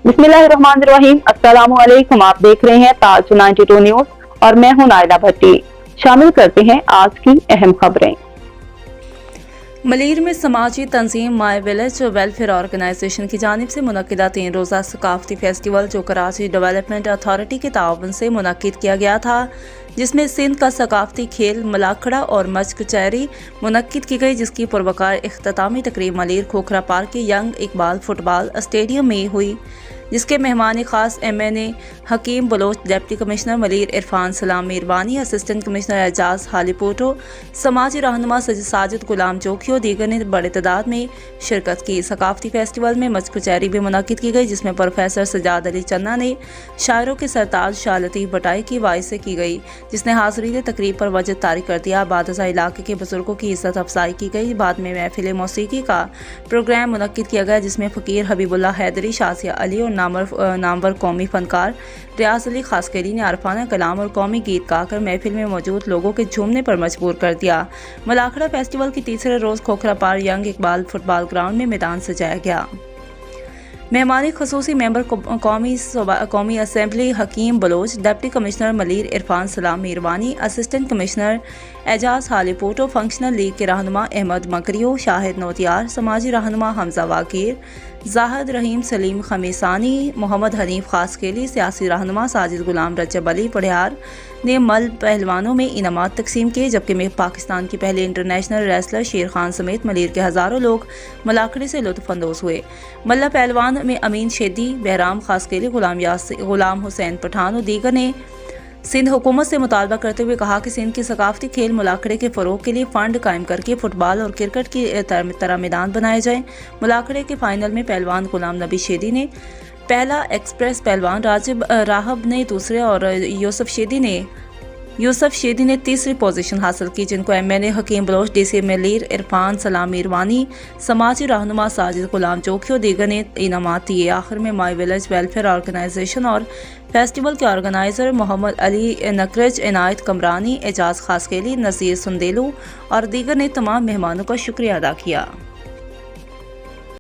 बिस्मिल्लाहिर्रहमानिर्रहीम। अस्सलामुअलैकुम। आप देख रहे हैं ताज 92 न्यूज और मैं हूं नायला भट्टी। शामिल करते हैं आज की अहम खबरें। मलीर में समाजी तंजीम माई विलेज वेलफेयर ऑर्गेनाइजेशन की जानिब से मुनक्किदा 3 रोज़ा सकाफती फेस्टिवल जो कराची डेवलपमेंट अथॉरिटी के ताउन से मुनक्किद किया गया था, जिसमें सिंध का सकाफती खेल मलाखड़ा और मच कचहरी मुनक्किद की गई, जिसकी पुरवकार इख्तितामी तकरीब मलीर खोखरा पार्क के यंग इकबाल फुटबॉल स्टेडियम में हुई, जिसके मेहमान खास MNA Hakeem Baloch, deputy commissioner Malir Irfan Salam Mirwani, assistant commissioner Ejaz Halepoto, समाजी रहनुमा साजिद गुलाम जोखियो दीगर ने बड़े तादाद में शिरकत की। सकाफती फेस्टिवल में मच कचहरी भी मुनक्किद की गई, जिसमें प्रोफेसर सजाद अली चन्ना ने शायरों के सरताज शाह लतीफ़ बटाई की वाइस से की गई, जिसने हाज़रीन तकरीब पर वजद तारी कर दिया। बाद इलाके के बुजुर्गों की इज्जत अफजाई की गई। बाद में महफिल मौसीकी का प्रोग्राम मुनक्किद किया गया, जिसमें फ़कीर हबीबुल्लाह हैदरी, शासिया अली और नामवर कौमी फनकार रियाज अली खासकेली ने आरफाना कलाम और कौमी गीत गाकर महफिल में मौजूद लोगों के झूमने पर मजबूर कर दिया। मलाखड़ा फेस्टिवल के तीसरे रोज़ Khokhra park young Iqbal football ground में मैदान सजाया गया। मेहमानी खसूसी मेंबर कौमी assembly Hakeem Baloch, deputy commissioner Malir Irfan Salam Mirwani, assistant commissioner Ejaz Halepoto, functional league के रहनुमा अहमद मकरियो, शाहिद नोतियार, समाजी रहनुमा हमजा वाकीर, जाहिद रहीम सलीम खमीसानी, मोहम्मद हनीफ खासकेली, सियासी रहनुमा साजिद गुलाम रजब अली पढ़ियार ने मल पहलवानों में इनामात तकसीम किए, जबकि पाकिस्तान की पहले इंटरनेशनल रेसलर शेर खान समेत मलीर के हज़ारों लोग मलाखड़े से लुत्फ़ अंदोज़ हुए। मल्ला पहलवान में अमीन शेदी, बहराम खासकेली, गुलाम हुसैन पठान और दीगर ने सिंध हुकूमत से मुतालबा करते हुए कहा कि सिंध की सकाफती खेल मुलाखड़े के फ़रोग के लिए फ़ंड कायम करके फुटबॉल और क्रिकेट की तरह मैदान बनाए जाए। मुलाखड़े के फाइनल में पहलवान गुलाम नबी शेदी ने पहला, एक्सप्रेस पहलवान राहब ने दूसरे और यूसुफ शेदी ने तीसरी पोजीशन हासिल की, जिनको MNA Hakeem Bloch, DC Malir Irfan Salam Mirwani, समाजी रहनुमा साजिद गुलाम जोखियो दीगर ने इनामात दिए। आखिर में माई विलेज वेलफेयर ऑर्गेनाइजेशन और फेस्टिवल के ऑर्गेनाइजर मोहम्मद अली नकरज, इनायत कमरानी, एजाज खासकेली, नज़ीर सुंदेलू और दीगर ने तमाम मेहमानों का शुक्रिया अदा किया।